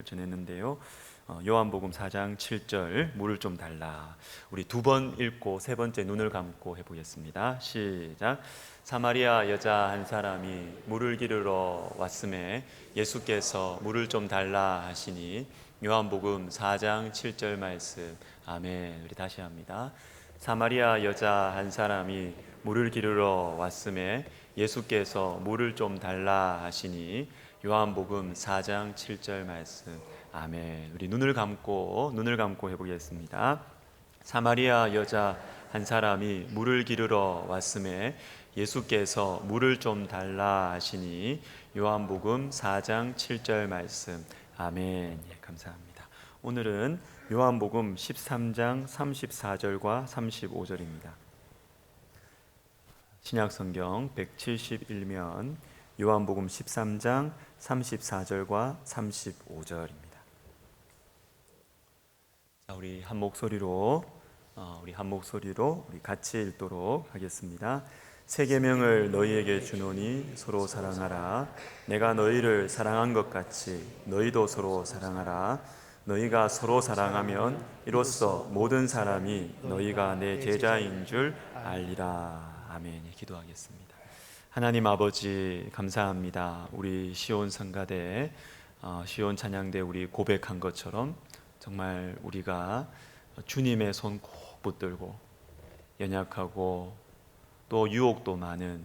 전했는데요. 요한복음 4장 7절 물을 좀 달라. 우리 두 번 읽고 세 번째 눈을 감고 해보겠습니다. 시작. 사마리아 여자 한 사람이 물을 기르러 왔음에 예수께서 물을 좀 달라 하시니 요한복음 4장 7절 말씀. 아멘. 우리 다시 합니다. 사마리아 여자 한 사람이 물을 기르러 왔음에 예수께서 물을 좀 달라 하시니 요한복음 4장 7절 말씀. 아멘. 우리 눈을 감고 해보겠습니다. 사마리아 여자 한 사람이 물을 기르러 왔음에 예수께서 물을 좀 달라 하시니 요한복음 4장 7절 말씀. 아멘. 예, 감사합니다. 오늘은 요한복음 13장 34절과 35절입니다. 신약성경 171면 요한복음 13장 34절과 35절입니다. 자, 우리 한 목소리로 우리 같이 읽도록 하겠습니다. 새 계명을 너희에게 주노니 서로 사랑하라. 내가 너희를 사랑한 것 같이 너희도 서로 사랑하라. 너희가 서로 사랑하면 이로써 모든 사람이 너희가 내 제자인 줄 알리라. 아멘. 기도하겠습니다. 하나님 아버지 감사합니다. 우리 시온 성가대 시온 찬양대 우리 고백한 것처럼 정말 우리가 주님의 손 꼭 붙들고 연약하고 또 유혹도 많은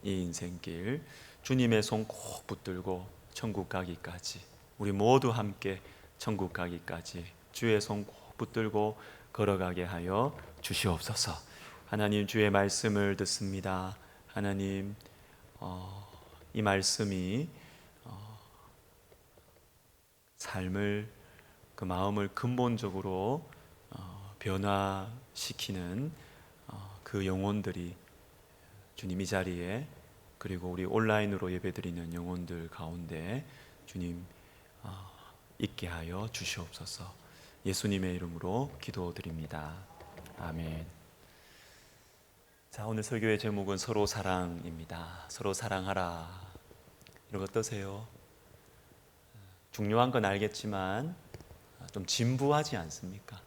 이 인생길 주님의 손 꼭 붙들고 천국 가기까지 우리 모두 함께 천국 가기까지 주의 손 꼭 붙들고 걸어가게 하여 주시옵소서. 하나님 주의 말씀을 듣습니다. 하나님 이 말씀이 삶을 그 마음을 근본적으로 변화시키는 그 영혼들이 주님 이 자리에 그리고 우리 온라인으로 예배드리는 영혼들 가운데 주님 있게 하여 주시옵소서. 예수님의 이름으로 기도드립니다. 아멘. 자, 오늘 설교의 제목은 서로 사랑입니다. 서로 사랑하라. 이런 거 어떠세요? 중요한 건 알겠지만 좀 진부하지 않습니까?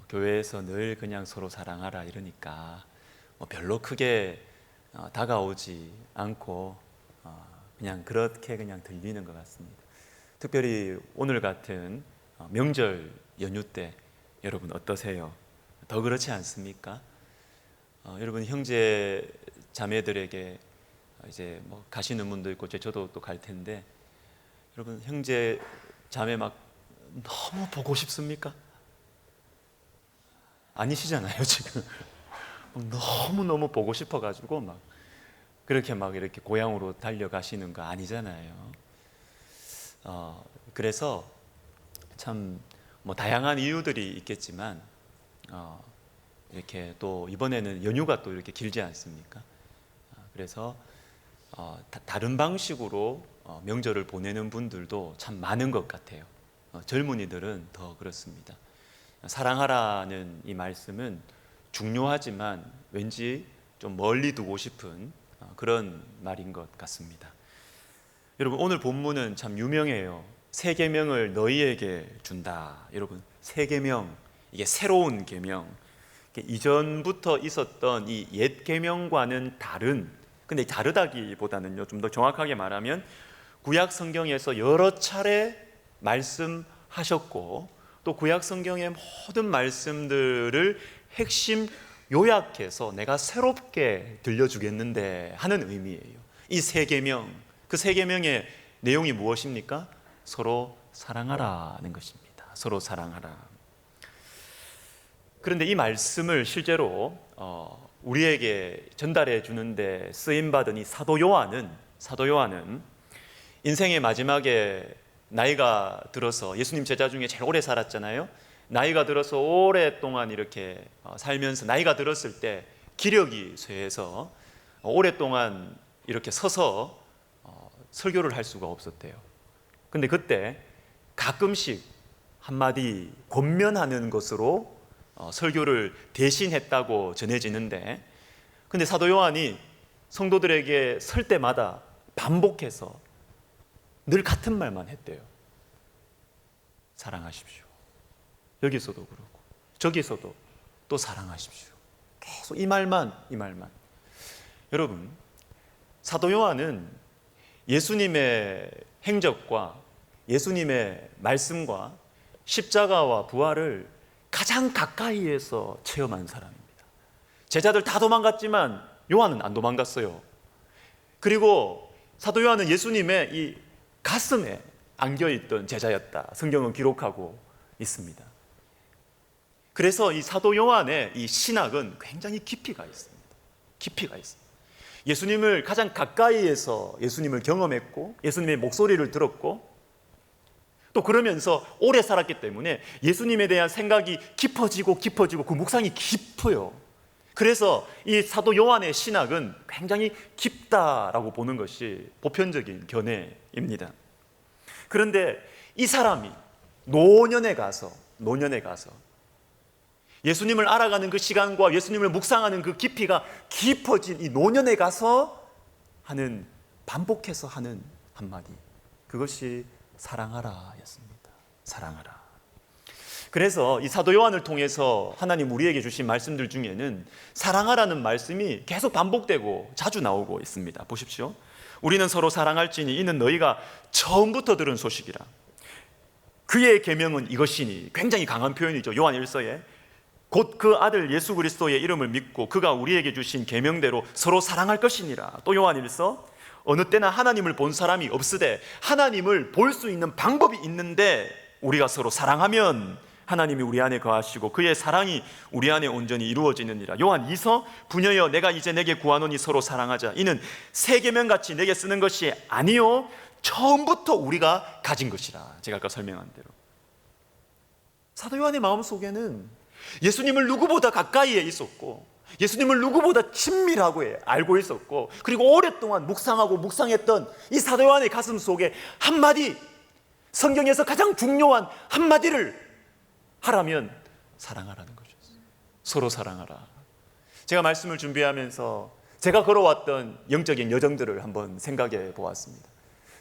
교회에서 늘 그냥 서로 사랑하라 이러니까 별로 크게 다가오지 않고 그냥 그렇게 그냥 들리는 것 같습니다. 특별히 오늘 같은 명절 연휴 때 여러분 어떠세요? 더 그렇지 않습니까? 여러분 형제 자매들에게 이제 가시는 분도 있고 저도 또 갈 텐데 여러분 형제 자매 막 너무 보고 싶습니까? 아니시잖아요 지금. 너무 보고 싶어가지고 막 그렇게 이렇게 고향으로 달려가시는 거 아니잖아요. 그래서 참 다양한 이유들이 있겠지만 이렇게 또 이번에는 연휴가 또 이렇게 길지 않습니까? 그래서 다른 방식으로 명절을 보내는 분들도 참 많은 것 같아요. 젊은이들은 더 그렇습니다. 사랑하라는 이 말씀은 중요하지만 왠지 좀 멀리 두고 싶은 그런 말인 것 같습니다. 여러분 오늘 본문은 참 유명해요. 새 계명을 너희에게 준다. 여러분 새 계명, 이게 새로운 계명, 이전부터 있었던 이 옛 계명과는 다른, 근데 다르다기보다는요 좀 더 정확하게 말하면 구약 성경에서 여러 차례 말씀하셨고 또 구약 성경의 모든 말씀들을 핵심 요약해서 내가 새롭게 들려주겠는데 하는 의미예요. 이 새 계명, 그 새 계명의 내용이 무엇입니까? 서로 사랑하라는 것입니다. 서로 사랑하라. 그런데 이 말씀을 실제로 우리에게 전달해 주는데 쓰임받은 이 사도 요한은 인생의 마지막에 나이가 들어서 예수님 제자 중에 제일 오래 살았잖아요. 나이가 들어서 오랫동안 이렇게 살면서 나이가 들었을 때 기력이 쇠해서 오랫동안 이렇게 서서 설교를 할 수가 없었대요. 근데 그때 가끔씩 한마디 권면하는 것으로 설교를 대신했다고 전해지는데, 근데 사도 요한이 성도들에게 설 때마다 반복해서 늘 같은 말만 했대요. 사랑하십시오. 여기서도 그렇고 저기서도 또 사랑하십시오. 계속 이 말만. 여러분, 사도 요한은 예수님의 행적과 예수님의 말씀과 십자가와 부활을 가장 가까이에서 체험한 사람입니다. 제자들 다 도망갔지만 요한은 안 도망갔어요. 그리고 사도 요한은 예수님의 이 가슴에 안겨있던 제자였다, 성경은 기록하고 있습니다. 그래서 이 사도 요한의 이 신학은 굉장히 깊이가 있습니다. 예수님을 가장 가까이에서 예수님을 경험했고 예수님의 목소리를 들었고 또 그러면서 오래 살았기 때문에 예수님에 대한 생각이 깊어지고 그 묵상이 깊어요. 그래서 이 사도 요한의 신학은 굉장히 깊다라고 보는 것이 보편적인 견해입니다. 그런데 이 사람이 노년에 가서 예수님을 알아가는 그 시간과 예수님을 묵상하는 그 깊이가 깊어진 이 노년에 가서 반복해서 하는 한마디, 그것이 사랑하라 였습니다. 사랑하라. 그래서 이 사도 요한을 통해서 하나님 우리에게 주신 말씀들 중에는 사랑하라는 말씀이 계속 반복되고 자주 나오고 있습니다. 보십시오. 우리는 서로 사랑할지니 이는 너희가 처음부터 들은 소식이라. 그의 계명은 이것이니, 굉장히 강한 표현이죠. 요한 1서에 곧 그 아들 예수 그리스도의 이름을 믿고 그가 우리에게 주신 계명대로 서로 사랑할 것이니라. 또 요한 1서 어느 때나 하나님을 본 사람이 없으되 하나님을 볼 수 있는 방법이 있는데 우리가 서로 사랑하면 하나님이 우리 안에 거하시고 그의 사랑이 우리 안에 온전히 이루어지느니라. 요한 2서 부녀여 내가 이제 내게 구하노니 서로 사랑하자. 이는 새 계명같이 내게 쓰는 것이 아니요 처음부터 우리가 가진 것이라. 제가 아까 설명한 대로 사도 요한의 마음속에는 예수님을 누구보다 가까이에 있었고 예수님을 누구보다 친밀하고 알고 있었고 그리고 오랫동안 묵상했던 이 사도 요한의 가슴 속에 한마디, 성경에서 가장 중요한 한마디를 하라면 사랑하라는 것이었어요. 서로 사랑하라. 제가 말씀을 준비하면서 제가 걸어왔던 영적인 여정들을 한번 생각해 보았습니다.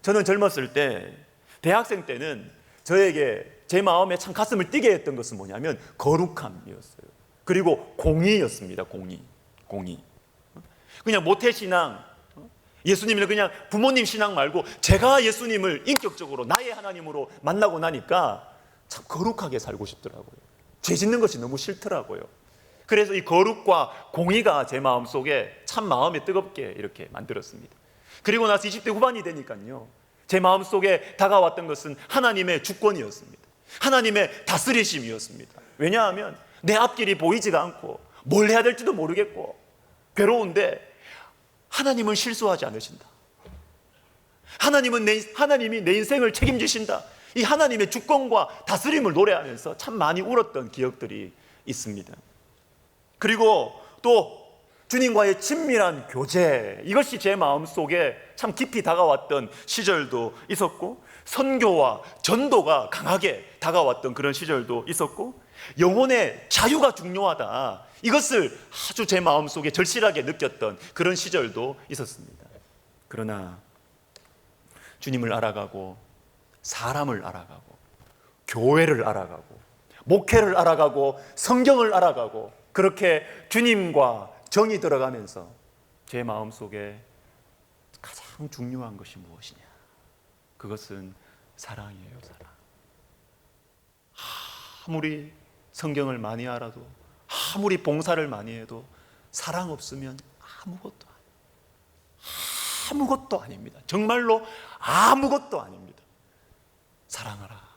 저는 젊었을 때, 대학생 때는 저에게 제 마음에 참 가슴을 뛰게 했던 것은 뭐냐면 거룩함이었어요. 그리고 공의였습니다. 공의. 그냥 모태신앙, 예수님을 그냥 부모님 신앙 말고 제가 예수님을 인격적으로 나의 하나님으로 만나고 나니까 참 거룩하게 살고 싶더라고요. 죄 짓는 것이 너무 싫더라고요. 그래서 이 거룩과 공의가 제 마음속에 참 마음에 뜨겁게 이렇게 만들었습니다. 그리고 나서 20대 후반이 되니까요, 제 마음속에 다가왔던 것은 하나님의 주권이었습니다. 하나님의 다스리심이었습니다. 왜냐하면 내 앞길이 보이지가 않고 뭘 해야 될지도 모르겠고 괴로운데 하나님은 실수하지 않으신다. 하나님이 내 인생을 책임지신다. 이 하나님의 주권과 다스림을 노래하면서 참 많이 울었던 기억들이 있습니다. 그리고 또 주님과의 친밀한 교제, 이것이 제 마음속에 참 깊이 다가왔던 시절도 있었고 선교와 전도가 강하게 다가왔던 그런 시절도 있었고 영혼의 자유가 중요하다, 이것을 아주 제 마음속에 절실하게 느꼈던 그런 시절도 있었습니다. 그러나 주님을 알아가고 사람을 알아가고 교회를 알아가고 목회를 알아가고 성경을 알아가고 그렇게 주님과 정이 들어가면서 제 마음속에 가장 중요한 것이 무엇이냐? 그것은 사랑이에요. 사랑. 아무리 성경을 많이 알아도 아무리 봉사를 많이 해도 사랑 없으면 아무것도 아닙니다. 정말로 아무것도 아닙니다. 사랑하라.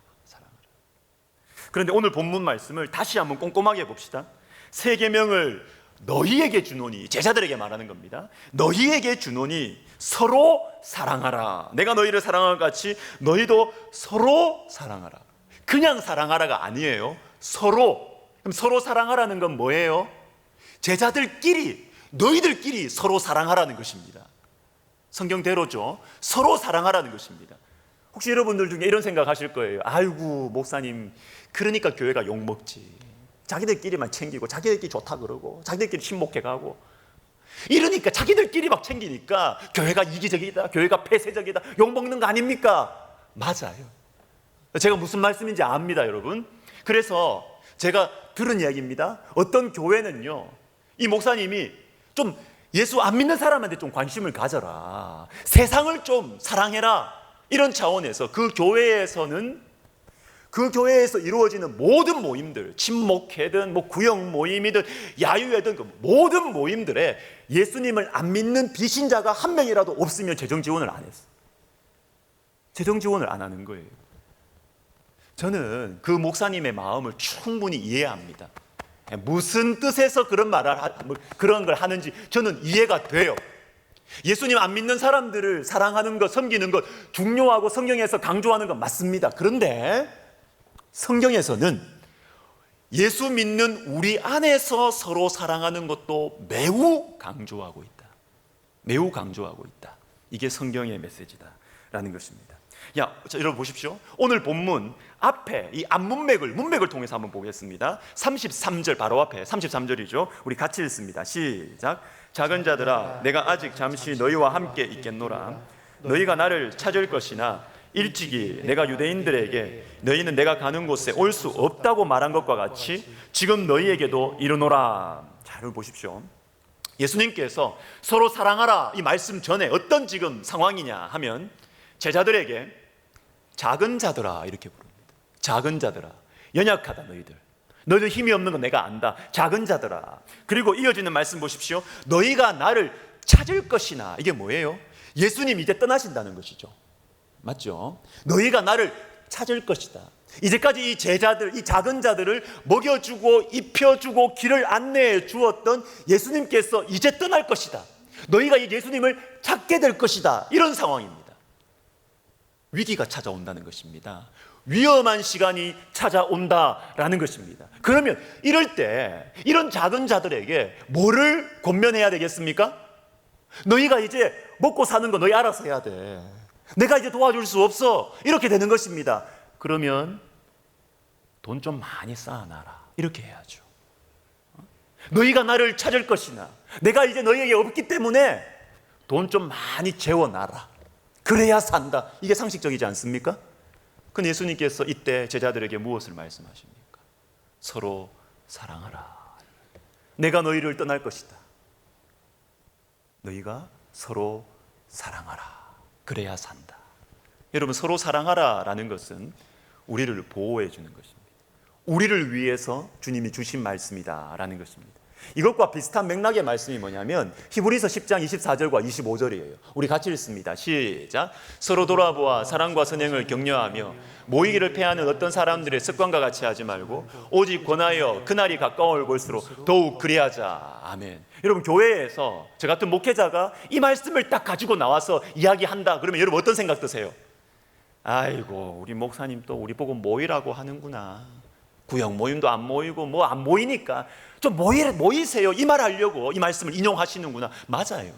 그런데 오늘 본문 말씀을 다시 한번 꼼꼼하게 봅시다. 새 계명을 너희에게 주노니, 제자들에게 말하는 겁니다. 너희에게 주노니 서로 사랑하라. 내가 너희를 사랑한 것 같이 너희도 서로 사랑하라. 그냥 사랑하라가 아니에요. 서로. 그럼 서로 사랑하라는 건 뭐예요? 제자들끼리, 너희들끼리 서로 사랑하라는 것입니다. 성경대로죠. 서로 사랑하라는 것입니다. 혹시 여러분들 중에 이런 생각 하실 거예요. 아이고 목사님, 그러니까 교회가 욕먹지. 자기들끼리만 챙기고 자기들끼리 좋다 그러고 자기들끼리 친목해 가고 이러니까 자기들끼리 막 챙기니까 교회가 이기적이다, 교회가 폐쇄적이다, 욕먹는 거 아닙니까? 맞아요. 제가 무슨 말씀인지 압니다, 여러분. 그래서 제가 들은 이야기입니다. 어떤 교회는요, 이 목사님이 좀 예수 안 믿는 사람한테 좀 관심을 가져라, 세상을 좀 사랑해라, 이런 차원에서 그 교회에서 이루어지는 모든 모임들, 친목회든 뭐 구역 모임이든 야유회든 그 모든 모임들에 예수님을 안 믿는 비신자가 한 명이라도 없으면 재정 지원을 안 했어요. 재정 지원을 안 하는 거예요. 저는 그 목사님의 마음을 충분히 이해합니다. 무슨 뜻에서 그런 걸 하는지 저는 이해가 돼요. 예수님 안 믿는 사람들을 사랑하는 것, 섬기는 것 중요하고 성경에서 강조하는 건 맞습니다. 그런데 성경에서는 예수 믿는 우리 안에서 서로 사랑하는 것도 매우 강조하고 있다. 매우 강조하고 있다. 이게 성경의 메시지다라는 것입니다. 자, 여러분 보십시오. 오늘 본문 앞에 이 문맥을 통해서 한번 보겠습니다. 33절 바로 앞에 33절이죠. 우리 같이 읽습니다. 시작. 작은 자들아, 내가 아직 잠시 너희와 함께 있겠노라. 너희가 나를 찾을 것이나 일찍이 내가 유대인들에게 너희는 내가 가는 곳에 올 수 없다고 말한 것과 같이 지금 너희에게도 이르노라. 자, 여러분 보십시오. 예수님께서 서로 사랑하라 이 말씀 전에 어떤 지금 상황이냐 하면 제자들에게 작은 자들아 이렇게 부릅니다. 작은 자들아, 연약하다 너희들 힘이 없는 건 내가 안다. 작은 자들아. 그리고 이어지는 말씀 보십시오. 너희가 나를 찾을 것이나, 이게 뭐예요? 예수님 이제 떠나신다는 것이죠. 맞죠? 너희가 나를 찾을 것이다. 이제까지 이 제자들, 이 작은 자들을 먹여주고 입혀주고 길을 안내해 주었던 예수님께서 이제 떠날 것이다. 너희가 이 예수님을 찾게 될 것이다. 이런 상황입니다. 위기가 찾아온다는 것입니다. 위험한 시간이 찾아온다라는 것입니다. 그러면 이럴 때 이런 작은 자들에게 뭐를 권면해야 되겠습니까? 너희가 이제 먹고 사는 거 너희 알아서 해야 돼. 내가 이제 도와줄 수 없어. 이렇게 되는 것입니다. 그러면 돈 좀 많이 쌓아놔라. 이렇게 해야죠. 너희가 나를 찾을 것이나 내가 이제 너희에게 없기 때문에 돈 좀 많이 재워놔라. 그래야 산다. 이게 상식적이지 않습니까? 근데 예수님께서 이때 제자들에게 무엇을 말씀하십니까? 서로 사랑하라. 내가 너희를 떠날 것이다. 너희가 서로 사랑하라. 그래야 산다. 여러분, 서로 사랑하라라는 것은 우리를 보호해 주는 것입니다. 우리를 위해서 주님이 주신 말씀이다라는 것입니다. 이것과 비슷한 맥락의 말씀이 뭐냐면 히브리서 10장 24절과 25절이에요. 우리 같이 읽습니다. 시작. 서로 돌아보아 사랑과 선행을 격려하며 모이기를 패하는 어떤 사람들의 습관과 같이 하지 말고 오직 권하여 그날이 가까울 볼수록 더욱 그리하자. 아멘. 여러분, 교회에서 저 같은 목회자가 이 말씀을 딱 가지고 나와서 이야기한다 그러면 여러분 어떤 생각 드세요? 아이고, 우리 목사님 또 우리 보고 모이라고 하는구나. 구역 모임도 안 모이고 뭐 안 모이니까 좀 모이세요. 이 말 하려고 이 말씀을 인용하시는구나. 맞아요.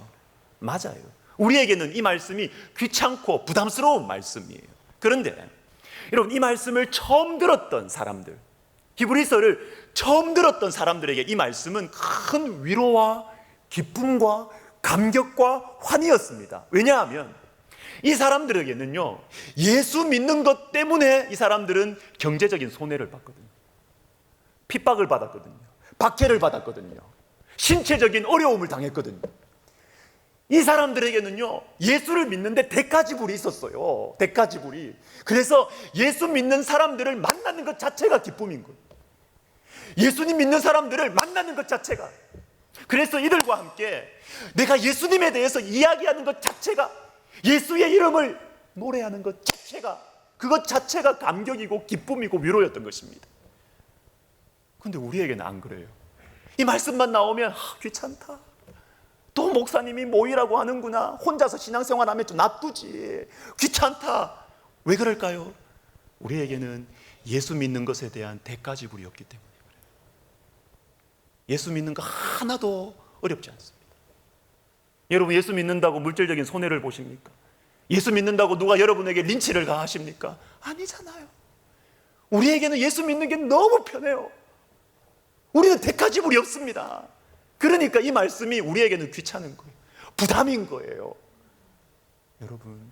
우리에게는 이 말씀이 귀찮고 부담스러운 말씀이에요. 그런데 여러분, 이 말씀을 처음 들었던 사람들, 히브리서를 처음 들었던 사람들에게 이 말씀은 큰 위로와 기쁨과 감격과 환희였습니다. 왜냐하면 이 사람들에게는요, 예수 믿는 것 때문에 이 사람들은 경제적인 손해를 봤거든요. 핍박을 받았거든요. 박해를 받았거든요. 신체적인 어려움을 당했거든요. 이 사람들에게는요, 예수를 믿는데 대가지불이 있었어요. 대가지불이. 그래서 예수 믿는 사람들을 만나는 것 자체가 기쁨인 거예요. 예수님 믿는 사람들을 만나는 것 자체가. 그래서 이들과 함께 내가 예수님에 대해서 이야기하는 것 자체가, 예수의 이름을 노래하는 것 자체가, 그것 자체가 감격이고 기쁨이고 위로였던 것입니다. 근데 우리에게는 안 그래요. 이 말씀만 나오면 귀찮다. 또 목사님이 모이라고 하는구나. 혼자서 신앙생활하면 좀 나쁘지. 귀찮다. 왜 그럴까요? 우리에게는 예수 믿는 것에 대한 대가지불이 없기 때문에 그래요. 예수 믿는 거 하나도 어렵지 않습니다. 여러분, 예수 믿는다고 물질적인 손해를 보십니까? 예수 믿는다고 누가 여러분에게 린치를 가하십니까? 아니잖아요. 우리에게는 예수 믿는 게 너무 편해요. 우리는 대가지불이 없습니다. 그러니까 이 말씀이 우리에게는 귀찮은 거예요. 부담인 거예요. 여러분,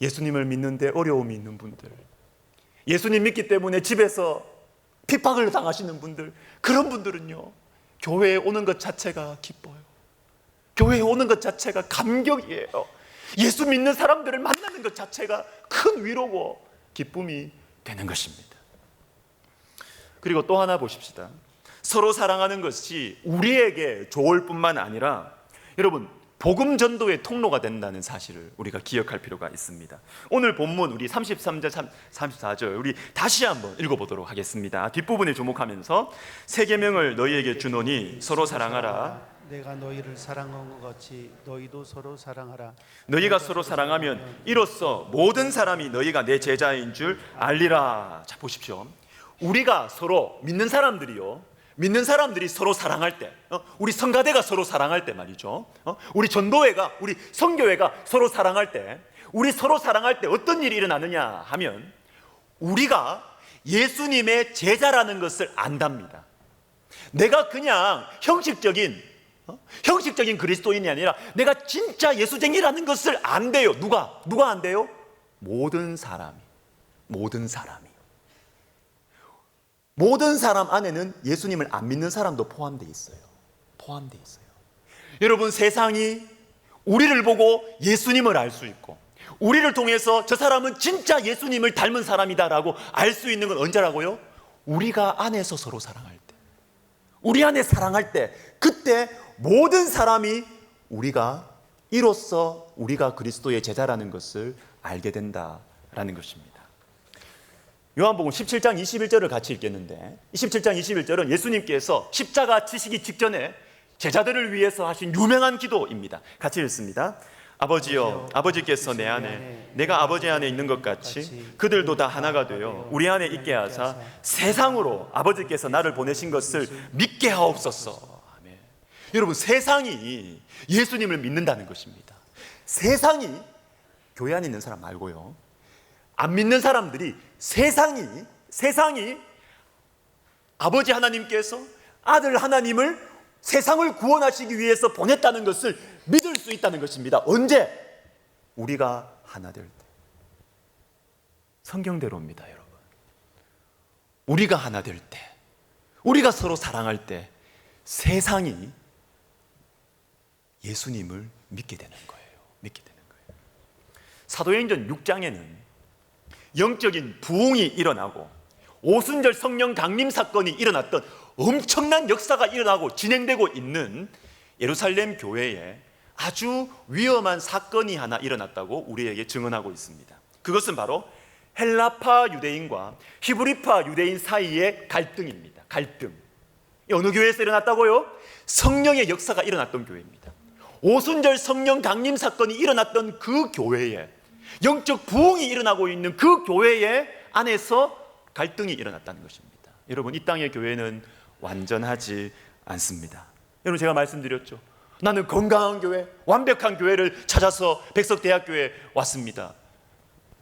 예수님을 믿는데 어려움이 있는 분들, 예수님 믿기 때문에 집에서 핍박을 당하시는 분들, 그런 분들은요, 교회에 오는 것 자체가 기뻐요. 교회에 오는 것 자체가 감격이에요. 예수 믿는 사람들을 만나는 것 자체가 큰 위로고 기쁨이 되는 것입니다. 그리고 또 하나 보십시다. 서로 사랑하는 것이 우리에게 좋을 뿐만 아니라 여러분, 복음 전도의 통로가 된다는 사실을 우리가 기억할 필요가 있습니다. 오늘 본문 우리 33절, 34절 우리 다시 한번 읽어보도록 하겠습니다. 뒷부분에 주목하면서 새 계명을 너희에게 주노니 서로 사랑하라. 내가 너희를 사랑한 것 같이 너희도 서로 사랑하라. 너희가 서로 사랑하면 이로써 모든 사람이 너희가 내 제자인 줄 알리라. 자, 보십시오. 우리가 서로 믿는 사람들이 서로 사랑할 때, 우리 성가대가 서로 사랑할 때 말이죠, 우리 전도회가, 우리 선교회가 서로 사랑할 때, 우리 서로 사랑할 때 어떤 일이 일어나느냐 하면 우리가 예수님의 제자라는 것을 안답니다. 내가 그냥 형식적인 그리스도인이 아니라 내가 진짜 예수쟁이라는 것을 안대요. 누가 안대요? 모든 사람 안에는 예수님을 안 믿는 사람도 포함되어 있어요. 여러분, 세상이 우리를 보고 예수님을 알 수 있고 우리를 통해서 저 사람은 진짜 예수님을 닮은 사람이다라고 알 수 있는 건 언제라고요? 우리가 안에서 서로 사랑할 때, 우리 안에 사랑할 때, 그때 모든 사람이 이로써 우리가 그리스도의 제자라는 것을 알게 된다라는 것입니다. 요한복음 17장 21절을 같이 읽겠는데, 17장 21절은 예수님께서 십자가 지시기 직전에 제자들을 위해서 하신 유명한 기도입니다. 같이 읽습니다. 아버지여, 아버지께서 내 안에, 내가 아버지 안에 있는 것 같이 그들도 다 하나가 되어 우리 안에 있게 하사 세상으로 아버지께서 나를 보내신 것을 믿게 하옵소서. 아멘. 여러분, 세상이 예수님을 믿는다는 것입니다. 세상이, 교회 안에 있는 사람 말고요, 안 믿는 사람들이 세상이 아버지 하나님께서 아들 하나님을 세상을 구원하시기 위해서 보냈다는 것을 믿을 수 있다는 것입니다. 언제? 우리가 하나 될 때. 성경대로입니다, 여러분. 우리가 하나 될 때, 우리가 서로 사랑할 때 세상이 예수님을 믿게 되는 거예요. 사도행전 6장에는 영적인 부흥이 일어나고 오순절 성령 강림 사건이 일어났던 엄청난 역사가 일어나고 진행되고 있는 예루살렘 교회에 아주 위험한 사건이 하나 일어났다고 우리에게 증언하고 있습니다. 그것은 바로 헬라파 유대인과 히브리파 유대인 사이의 갈등입니다. 갈등. 어느 교회에서 일어났다고요? 성령의 역사가 일어났던 교회입니다. 오순절 성령 강림 사건이 일어났던 그 교회에, 영적 부흥이 일어나고 있는 그 교회의 안에서 갈등이 일어났다는 것입니다. 여러분, 이 땅의 교회는 완전하지 않습니다. 여러분, 제가 말씀드렸죠. 나는 건강한 교회, 완벽한 교회를 찾아서 백석대학교에 왔습니다.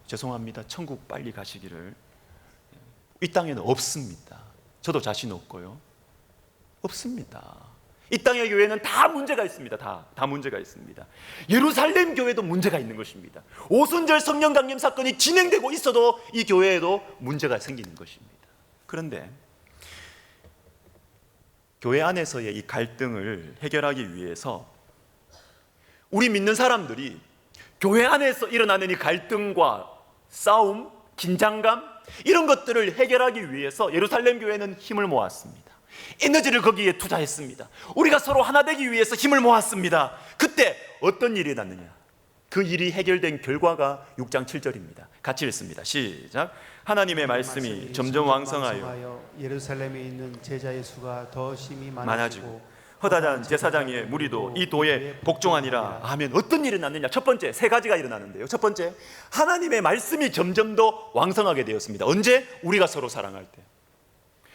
죄송합니다. 천국 빨리 가시기를. 이 땅에는 없습니다. 저도 자신 없고요. 없습니다. 이 땅의 교회는 다 문제가 있습니다. 다 문제가 있습니다. 예루살렘 교회도 문제가 있는 것입니다. 오순절 성령 강림 사건이 진행되고 있어도 이 교회에도 문제가 생기는 것입니다. 그런데 교회 안에서의 이 갈등을 해결하기 위해서 우리 믿는 사람들이 교회 안에서 일어나는 이 갈등과 싸움, 긴장감, 이런 것들을 해결하기 위해서 예루살렘 교회는 힘을 모았습니다. 에너지를 거기에 투자했습니다. 우리가 서로 하나 되기 위해서 힘을 모았습니다. 그때 어떤 일이 났느냐? 그 일이 해결된 결과가 6장 7절입니다. 같이 읽습니다. 시작. 하나님의 말씀이 점점 왕성하여 예루살렘에 있는 제자의 수가 더 심히 많아지고 허다한 제사장의 무리도 이 도에 복종하니라. 아멘. 어떤 일이 났느냐? 첫 번째, 세 가지가 일어나는데요. 첫 번째, 하나님의 말씀이 점점 더 왕성하게 되었습니다. 언제? 우리가 서로 사랑할 때.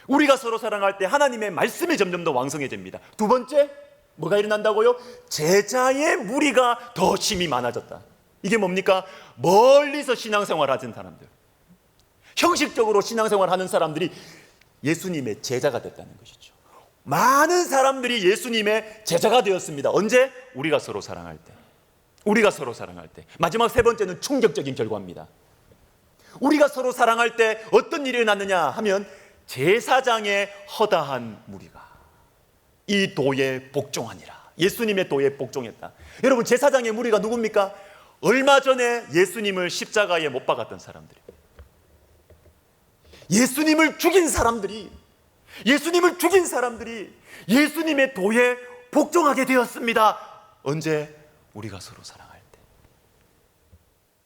우리가 서로 사랑할 때 하나님의 말씀이 점점 더 왕성해집니다. 두 번째, 뭐가 일어난다고요? 제자의 무리가 더 심히 많아졌다. 이게 뭡니까? 멀리서 신앙생활 하는 사람들, 형식적으로 신앙생활 하는 사람들이 예수님의 제자가 됐다는 것이죠. 많은 사람들이 예수님의 제자가 되었습니다. 언제? 우리가 서로 사랑할 때. 우리가 서로 사랑할 때. 마지막 세 번째는 충격적인 결과입니다. 우리가 서로 사랑할 때 어떤 일이 일어났느냐 하면 제사장의 허다한 무리가 이 도에 복종하니라. 예수님의 도에 복종했다. 여러분, 제사장의 무리가 누굽니까? 얼마 전에 예수님을 십자가에 못 박았던 사람들입니다. 예수님을 죽인 사람들이 예수님의 도에 복종하게 되었습니다. 언제? 우리가 서로 사랑할 때.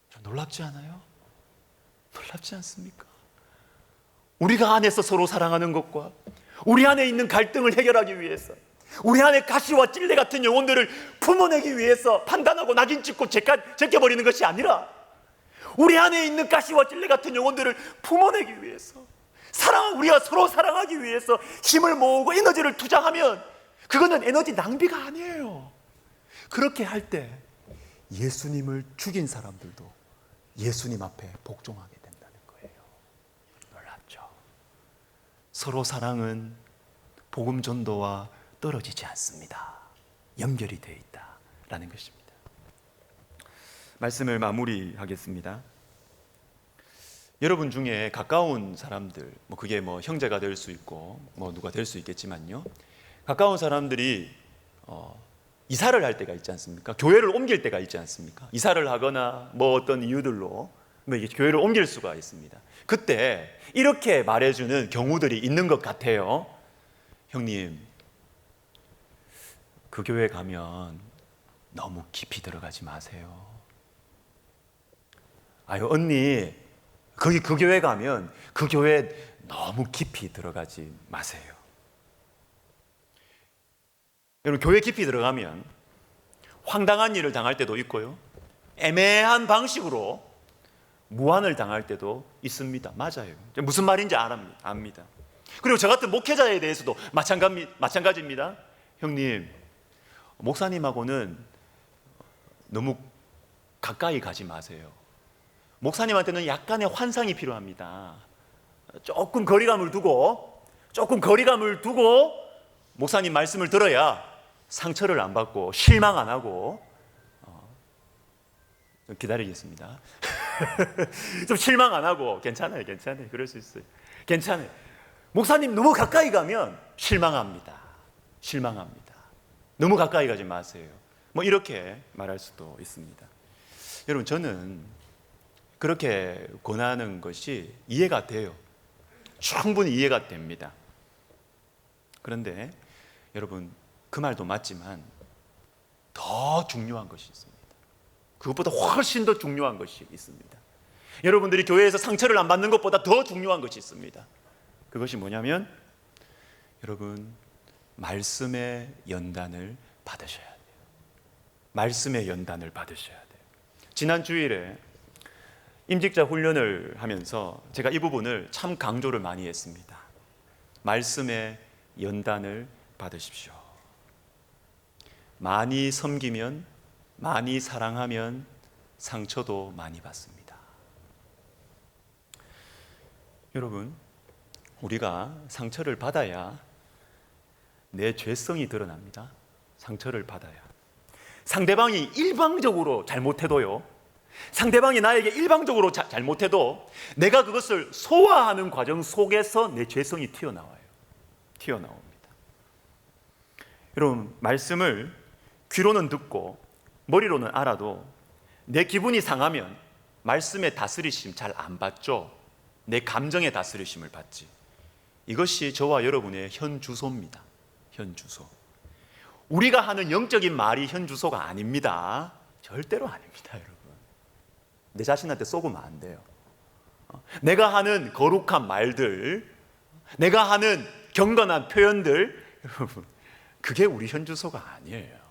좀 놀랍지 않아요? 놀랍지 않습니까? 우리가 안에서 서로 사랑하는 것과 우리 안에 있는 갈등을 해결하기 위해서, 우리 안에 가시와 찔레 같은 영혼들을 품어내기 위해서 판단하고 낙인 찍고 제껴버리는 것이 아니라, 우리 안에 있는 가시와 찔레 같은 영혼들을 품어내기 위해서, 우리가 서로 사랑하기 위해서 힘을 모으고 에너지를 투자하면 그거는 에너지 낭비가 아니에요. 그렇게 할 때 예수님을 죽인 사람들도 예수님 앞에 복종하게 된다는 거예요. 놀랍죠? 서로 사랑은 복음 전도와 떨어지지 않습니다. 연결이 되어 있다라는 것입니다. 말씀을 마무리하겠습니다. 여러분 중에 가까운 사람들, 그게 형제가 될 수 있고 누가 될 수 있겠지만요, 가까운 사람들이 이사를 할 때가 있지 않습니까? 교회를 옮길 때가 있지 않습니까? 이사를 하거나 어떤 이유들로 이게 교회를 옮길 수가 있습니다. 그때 이렇게 말해주는 경우들이 있는 것 같아요. 형님, 그 교회 가면 너무 깊이 들어가지 마세요. 아유, 언니, 거기 그 교회 가면 그 교회 너무 깊이 들어가지 마세요. 여러분, 교회 깊이 들어가면 황당한 일을 당할 때도 있고요, 애매한 방식으로 무한을 당할 때도 있습니다. 맞아요. 무슨 말인지 압니다. 그리고 저 같은 목회자에 대해서도 마찬가지입니다. 형님, 목사님하고는 너무 가까이 가지 마세요. 목사님한테는 약간의 환상이 필요합니다. 조금 거리감을 두고 목사님 말씀을 들어야 상처를 안 받고 실망 안 하고, 기다리겠습니다. 좀 실망 안 하고, 괜찮아요. 그럴 수 있어요. 괜찮아요. 목사님 너무 가까이 가면 실망합니다. 너무 가까이 가지 마세요. 이렇게 말할 수도 있습니다. 여러분, 저는 그렇게 권하는 것이 이해가 돼요. 충분히 이해가 됩니다. 그런데 여러분, 그 말도 맞지만 더 중요한 것이 있습니다. 그것보다 훨씬 더 중요한 것이 있습니다. 여러분들이 교회에서 상처를 안 받는 것보다 더 중요한 것이 있습니다. 그것이 뭐냐면, 여러분, 말씀의 연단을 받으셔야 돼요. 말씀의 연단을 받으셔야 돼요. 지난 주일에 임직자 훈련을 하면서 제가 이 부분을 참 강조를 많이 했습니다. 말씀의 연단을 받으십시오. 많이 섬기면, 많이 사랑하면 상처도 많이 받습니다. 여러분, 우리가 상처를 받아야 내 죄성이 드러납니다. 상처를 받아야. 상대방이 일방적으로 잘못해도요, 상대방이 나에게 일방적으로 잘못해도 내가 그것을 소화하는 과정 속에서 내 죄성이 튀어나옵니다. 여러분, 말씀을 귀로는 듣고 머리로는 알아도 내 기분이 상하면 말씀의 다스리심 잘 안 받죠. 내 감정의 다스리심을 받지. 이것이 저와 여러분의 현주소입니다. 현주소. 우리가 하는 영적인 말이 현주소가 아닙니다. 절대로 아닙니다, 여러분. 내 자신한테 쏘으면 안 돼요. 내가 하는 거룩한 말들, 내가 하는 경건한 표현들, 여러분, 그게 우리 현주소가 아니에요.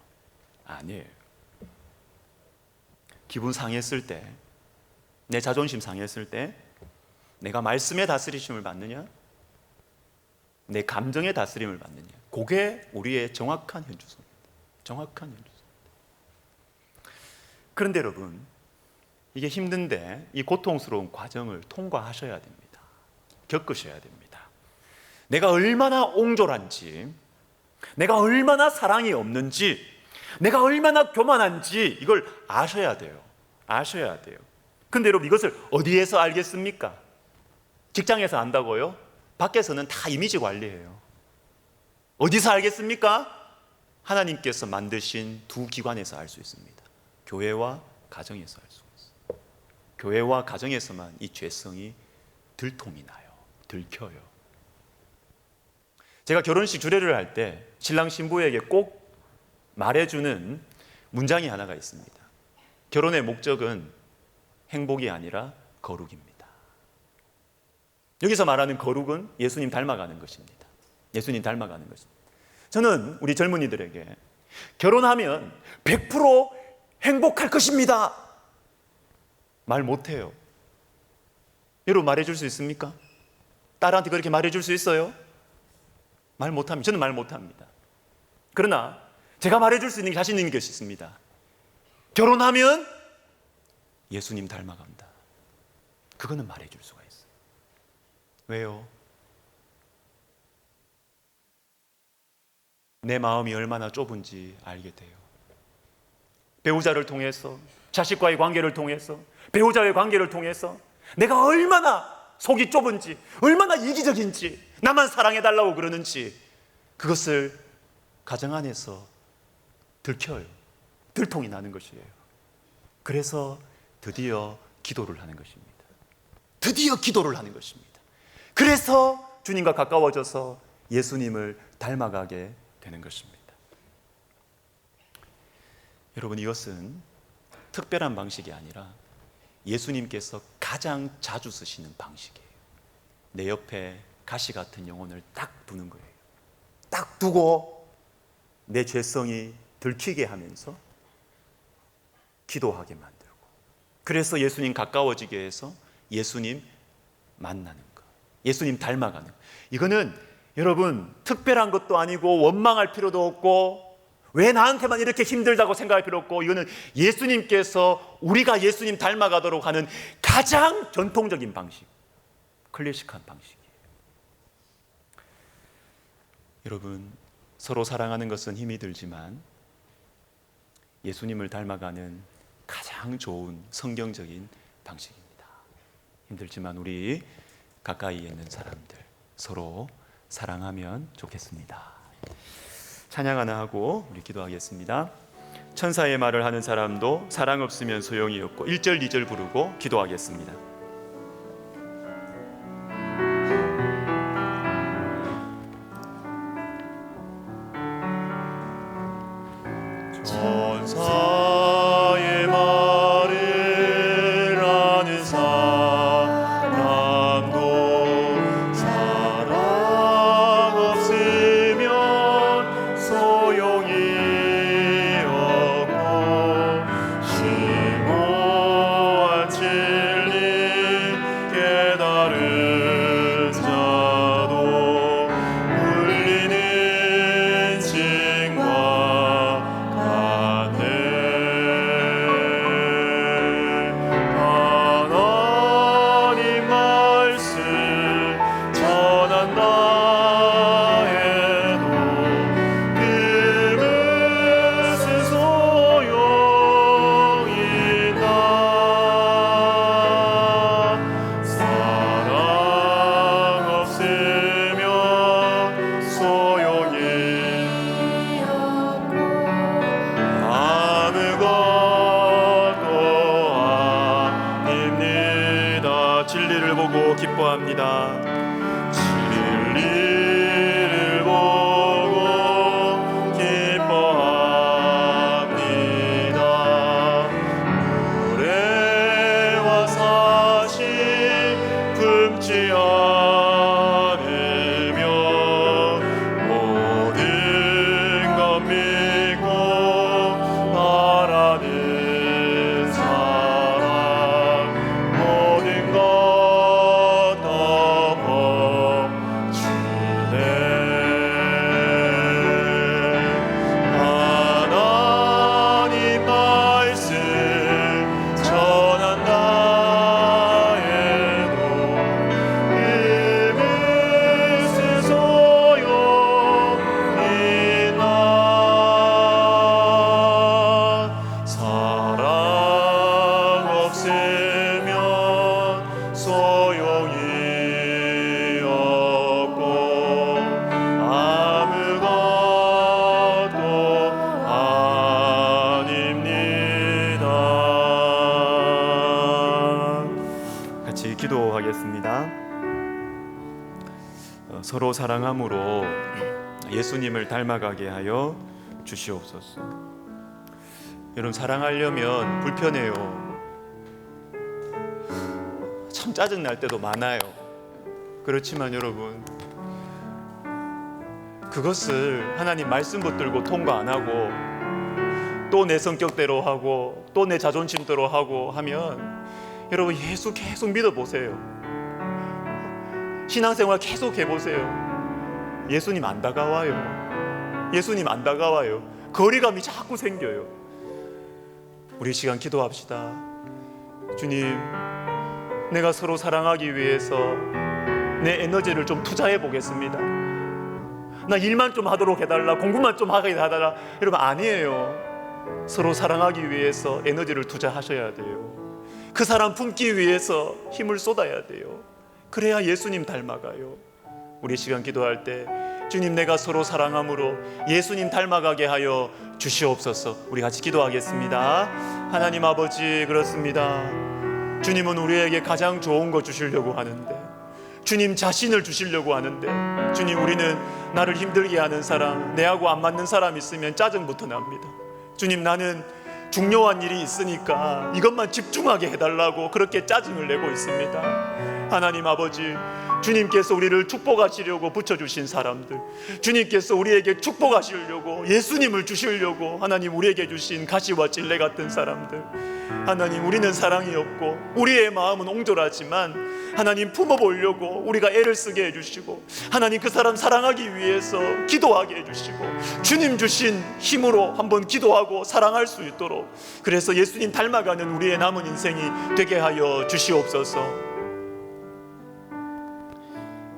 기분 상했을 때, 내 자존심 상했을 때 내가 말씀의 다스리심을 받느냐, 내 감정의 다스림을 받느냐, 그게 우리의 정확한 현주소입니다. 그런데 여러분, 이게 힘든데 이 고통스러운 과정을 통과하셔야 됩니다. 겪으셔야 됩니다. 내가 얼마나 옹졸한지, 내가 얼마나 사랑이 없는지, 내가 얼마나 교만한지 이걸 아셔야 돼요. 아셔야 돼요. 근데 여러분, 이것을 어디에서 알겠습니까? 직장에서 안다고요? 밖에서는 다 이미지 관리해요. 어디서 알겠습니까? 하나님께서 만드신 두 기관에서 알 수 있습니다. 교회와 가정에서 알 수가 있어요. 교회와 가정에서만 이 죄성이 들통이 나요. 들켜요. 제가 결혼식 주례를 할 때 신랑 신부에게 꼭 말해주는 문장이 하나가 있습니다. 결혼의 목적은 행복이 아니라 거룩입니다. 여기서 말하는 거룩은 예수님 닮아가는 것입니다. 예수님 닮아가는 것입니다. 저는 우리 젊은이들에게 결혼하면 100% 행복할 것입니다 말 못해요. 여러분, 말해줄 수 있습니까? 딸한테 그렇게 말해줄 수 있어요? 말 못합니다. 저는 말 못합니다. 그러나 제가 말해줄 수 있는 자신 있는 것이 있습니다. 결혼하면 예수님 닮아간다. 그거는 말해줄 수가 있어요. 왜요? 내 마음이 얼마나 좁은지 알게 돼요. 배우자를 통해서, 자식과의 관계를 통해서, 배우자의 관계를 통해서 내가 얼마나 속이 좁은지, 얼마나 이기적인지, 나만 사랑해달라고 그러는지, 그것을 가정 안에서 들켜요. 들통이 나는 것이에요. 그래서 드디어 기도를 하는 것입니다. 드디어 기도를 하는 것입니다. 그래서 주님과 가까워져서 예수님을 닮아가게 되는 것입니다. 여러분, 이것은 특별한 방식이 아니라 예수님께서 가장 자주 쓰시는 방식이에요. 내 옆에 가시 같은 영혼을 딱 두는 거예요. 딱 두고 내 죄성이 들키게 하면서 기도하게 만들고, 그래서 예수님 가까워지게 해서 예수님 만나는 것, 예수님 닮아가는 것. 이거는 여러분 특별한 것도 아니고 원망할 필요도 없고 왜 나한테만 이렇게 힘들다고 생각할 필요 없고, 이거는 예수님께서 우리가 예수님 닮아가도록 하는 가장 전통적인 방식, 클래식한 방식이에요. 여러분, 서로 사랑하는 것은 힘이 들지만 예수님을 닮아가는 가장 좋은 성경적인 방식입니다. 힘들지만 우리 가까이에 있는 사람들 서로 사랑하면 좋겠습니다. 찬양 하나 하고 우리 기도하겠습니다. 천사의 말을 하는 사람도 사랑 없으면 소용이 없고 1절 2절 부르고 기도하겠습니다. 천사의 말을 하는 사람도 사랑 없으면 소용이 없고 심오한 진리 깨달은 자도 울리는 징과 하나님 말씀 전한다 해도 그 무슨 소용이 있나. 사랑 없으면 소용이 아무것도 아닙니다. 진리를 보고 기뻐합니다. 진리를 보고 기뻐합니다. 노래와 사실 품지 않으며 모든 것 믿고 바라는 사람 모든 것 덮어주네. 하나님 말씀 전한다 해도 그 서로 사랑함으로 예수님을 닮아가게 하여 주시옵소서. 여러분, 사랑하려면 불편해요. 참 짜증날 때도 많아요. 그렇지만 여러분, 그것을 하나님 말씀 붙들고 통과 안 하고 또 내 성격대로 하고 또 내 자존심대로 하고 하면 여러분, 예수 계속 믿어보세요. 신앙생활 계속 해보세요. 예수님 안 다가와요. 예수님 안 다가와요. 거리감이 자꾸 생겨요. 우리 시간 기도합시다. 주님, 내가 서로 사랑하기 위해서 내 에너지를 좀 투자해 보겠습니다. 나 일만 좀 하도록 해달라, 공부만 좀 하게 해달라. 여러분, 아니에요. 서로 사랑하기 위해서 에너지를 투자하셔야 돼요. 그 사람 품기 위해서 힘을 쏟아야 돼요. 그래야 예수님 닮아가요. 우리 시간 기도할 때 주님, 내가 서로 사랑함으로 예수님 닮아가게 하여 주시옵소서. 우리 같이 기도하겠습니다. 하나님 아버지, 그렇습니다. 주님은 우리에게 가장 좋은 거 주시려고 하는데, 주님 자신을 주시려고 하는데, 주님, 우리는 나를 힘들게 하는 사람, 내하고 안 맞는 사람 있으면 짜증부터 납니다. 주님, 나는 중요한 일이 있으니까 이것만 집중하게 해달라고 그렇게 짜증을 내고 있습니다. 하나님 아버지, 주님께서 우리를 축복하시려고 붙여주신 사람들, 주님께서 우리에게 축복하시려고 예수님을 주시려고 하나님 우리에게 주신 가시와 찔레 같은 사람들, 하나님, 우리는 사랑이 없고 우리의 마음은 옹졸하지만 하나님 품어보려고 우리가 애를 쓰게 해주시고, 하나님 그 사람 사랑하기 위해서 기도하게 해주시고, 주님 주신 힘으로 한번 기도하고 사랑할 수 있도록, 그래서 예수님 닮아가는 우리의 남은 인생이 되게 하여 주시옵소서.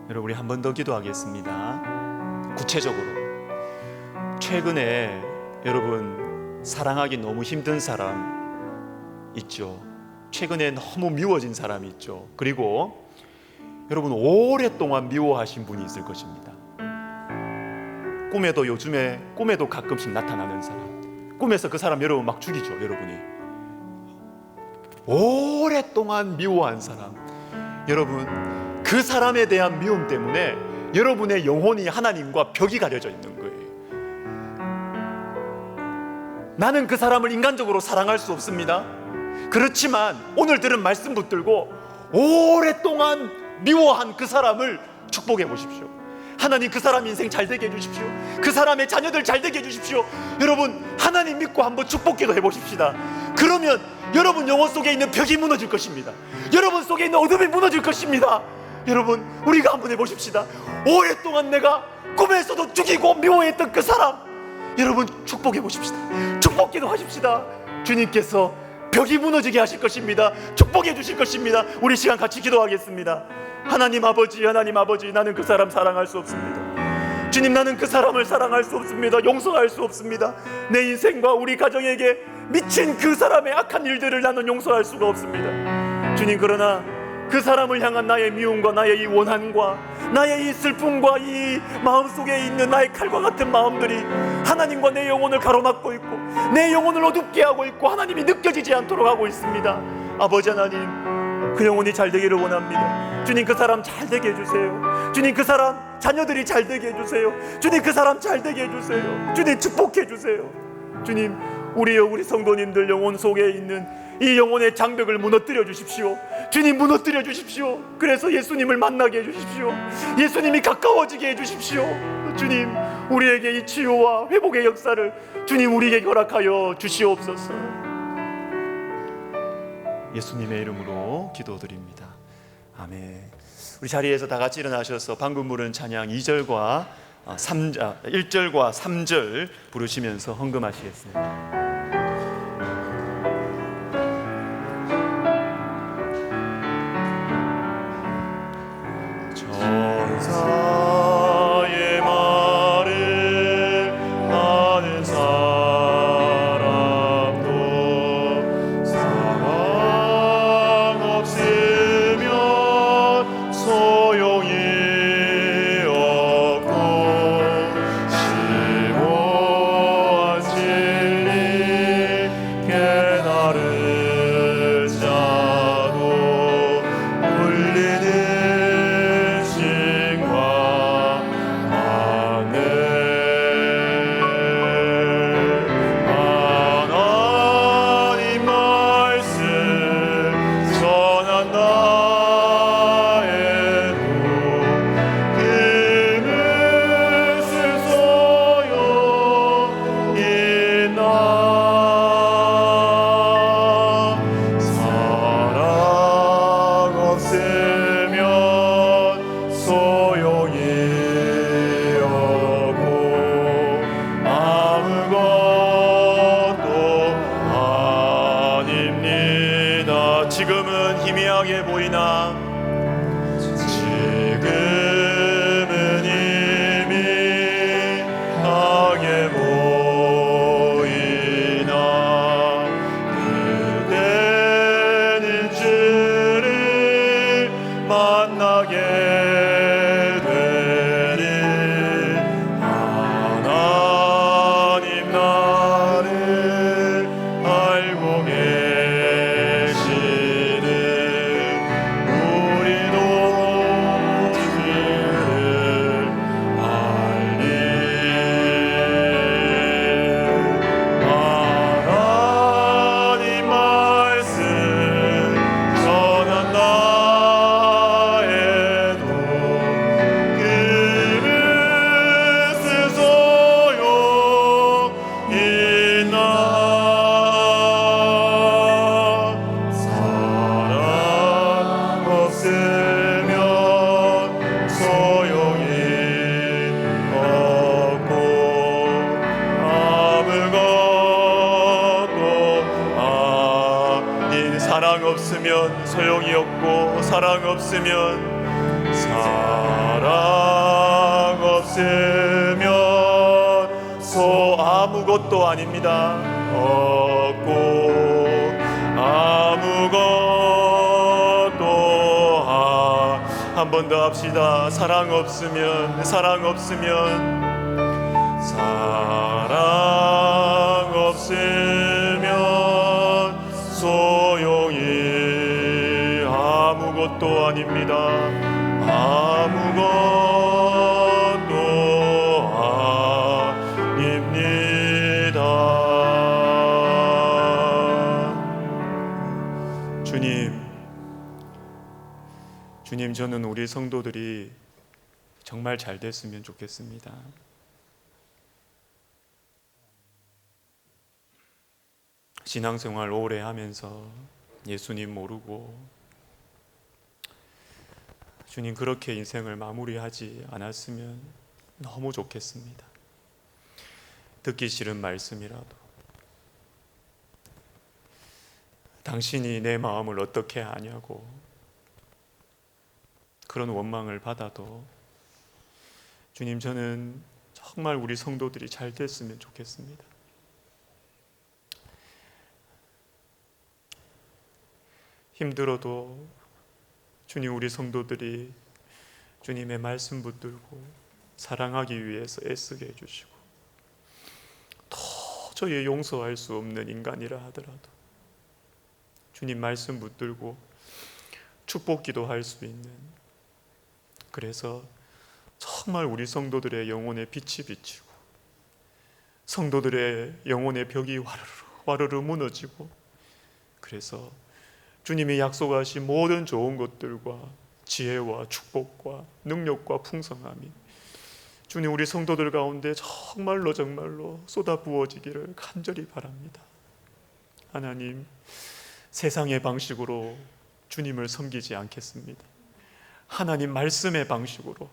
여러분, 우리 한 번 더 기도하겠습니다. 구체적으로 최근에 여러분 사랑하기 너무 힘든 사람 있죠. 최근에 너무 미워진 사람이 있죠. 그리고 여러분, 오랫동안 미워하신 분이 있을 것입니다. 꿈에도, 요즘에 꿈에도 가끔씩 나타나는 사람, 꿈에서 그 사람 여러분 막 죽이죠. 여러분이 오랫동안 미워한 사람, 여러분, 그 사람에 대한 미움 때문에 여러분의 영혼이 하나님과 벽이 가려져 있는 거예요. 나는 그 사람을 인간적으로 사랑할 수 없습니다. 그렇지만 오늘 들은 말씀 붙들고 오랫동안 미워한 그 사람을 축복해 보십시오. 하나님, 그 사람 인생 잘 되게 해주십시오. 그 사람의 자녀들 잘 되게 해주십시오. 여러분, 하나님 믿고 한번 축복기도 해보십시다. 그러면 여러분 영혼 속에 있는 벽이 무너질 것입니다. 여러분 속에 있는 어둠이 무너질 것입니다. 여러분, 우리가 한번 해보십시다. 오랫동안 내가 꿈에서도 죽이고 미워했던 그 사람, 여러분 축복해 보십시다. 축복기도 하십시다. 주님께서 벽이 무너지게 하실 것입니다. 축복해 주실 것입니다. 우리 시간 같이 기도하겠습니다. 하나님 아버지, 하나님 아버지, 나는 그 사람 사랑할 수 없습니다. 주님, 나는 그 사람을 사랑할 수 없습니다. 용서할 수 없습니다. 내 인생과 우리 가정에게 미친 그 사람의 악한 일들을 나는 용서할 수가 없습니다. 주님, 그러나 그 사람을 향한 나의 미움과 나의 이 원한과 나의 이 슬픔과 이 마음속에 있는 나의 칼과 같은 마음들이 하나님과 내 영혼을 가로막고 있고 내 영혼을 어둡게 하고 있고 하나님이 느껴지지 않도록 하고 있습니다. 아버지 하나님, 그 영혼이 잘 되기를 원합니다. 주님, 그 사람 잘 되게 해주세요. 주님, 그 사람 자녀들이 잘 되게 해주세요. 주님, 그 사람 잘 되게 해주세요. 주님, 축복해 주세요. 주님, 우리 성도님들 영혼 속에 있는 이 영혼의 장벽을 무너뜨려 주십시오. 주님, 무너뜨려 주십시오. 그래서 예수님을 만나게 해주십시오. 예수님이 가까워지게 해주십시오. 주님, 우리에게 이 치유와 회복의 역사를 주님 우리에게 허락하여 주시옵소서. 예수님의 이름으로 기도드립니다. 아멘. 우리 자리에서 다 같이 일어나셔서 방금 부른 찬양 1절과 3절 부르시면서 헌금하시겠습니다. 전사의 말을 하는 사람도 사랑 없으면 소용이 없고 심오한 진리 깨달은 자도 울리는 신과 없으면 소용이 없고, 사랑 없으면 소 아무것도 아닙니다. 없고 아무것도 한 번 더 합시다. 사랑 없으면 소용이 아무것도 아닙니다. 아무것도 아닙니다. 주님, 저는 우리 성도들이 정말 잘 됐으면 좋겠습니다. 신앙생활 오래 하면서 예수님 모르고, 주님 그렇게 인생을 마무리하지 않았으면 너무 좋겠습니다. 듣기 싫은 말씀이라도, 당신이 내 마음을 어떻게 아냐고 그런 원망을 받아도, 주님, 저는 정말 우리 성도들이 잘 됐으면 좋겠습니다. 힘들어도 주님, 우리 성도들이 주님의 말씀 붙들고 사랑하기 위해서 애쓰게 해주시고, 도저히 용서할 수 없는 인간이라 하더라도 주님 말씀 붙들고 축복 기도할 수 있는, 그래서 정말 우리 성도들의 영혼에 빛이 비치고 성도들의 영혼의 벽이 와르르 무너지고, 그래서 주님이 약속하신 모든 좋은 것들과 지혜와 축복과 능력과 풍성함이 주님 우리 성도들 가운데 정말로 쏟아 부어지기를 간절히 바랍니다. 하나님, 세상의 방식으로 주님을 섬기지 않겠습니다. 하나님 말씀의 방식으로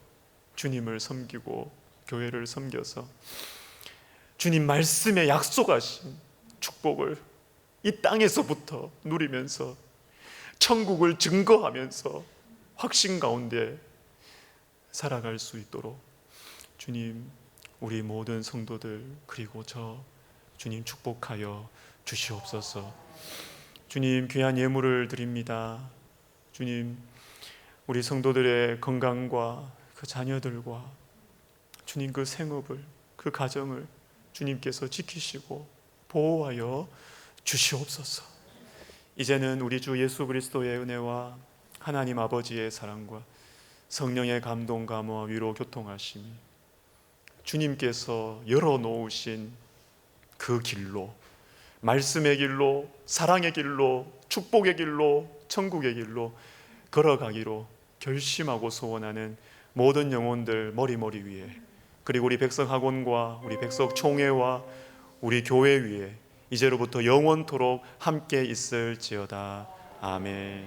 주님을 섬기고 교회를 섬겨서 주님 말씀에 약속하신 축복을 이 땅에서부터 누리면서 천국을 증거하면서 확신 가운데 살아갈 수 있도록 주님, 우리 모든 성도들 그리고 저 주님 축복하여 주시옵소서. 주님, 귀한 예물을 드립니다. 주님, 우리 성도들의 건강과 그 자녀들과 주님 그 생업을, 그 가정을 주님께서 지키시고 보호하여 주시옵소서. 이제는 우리 주 예수 그리스도의 은혜와 하나님 아버지의 사랑과 성령의 감동, 감화, 위로, 교통하심이 주님께서 열어놓으신 그 길로, 말씀의 길로, 사랑의 길로, 축복의 길로, 천국의 길로 걸어가기로 결심하고 소원하는 모든 영혼들 머리 위에, 그리고 우리 백성학원과 우리 백성총회와 우리 교회 위에 이제로부터 영원토록 함께 있을지어다. 아멘.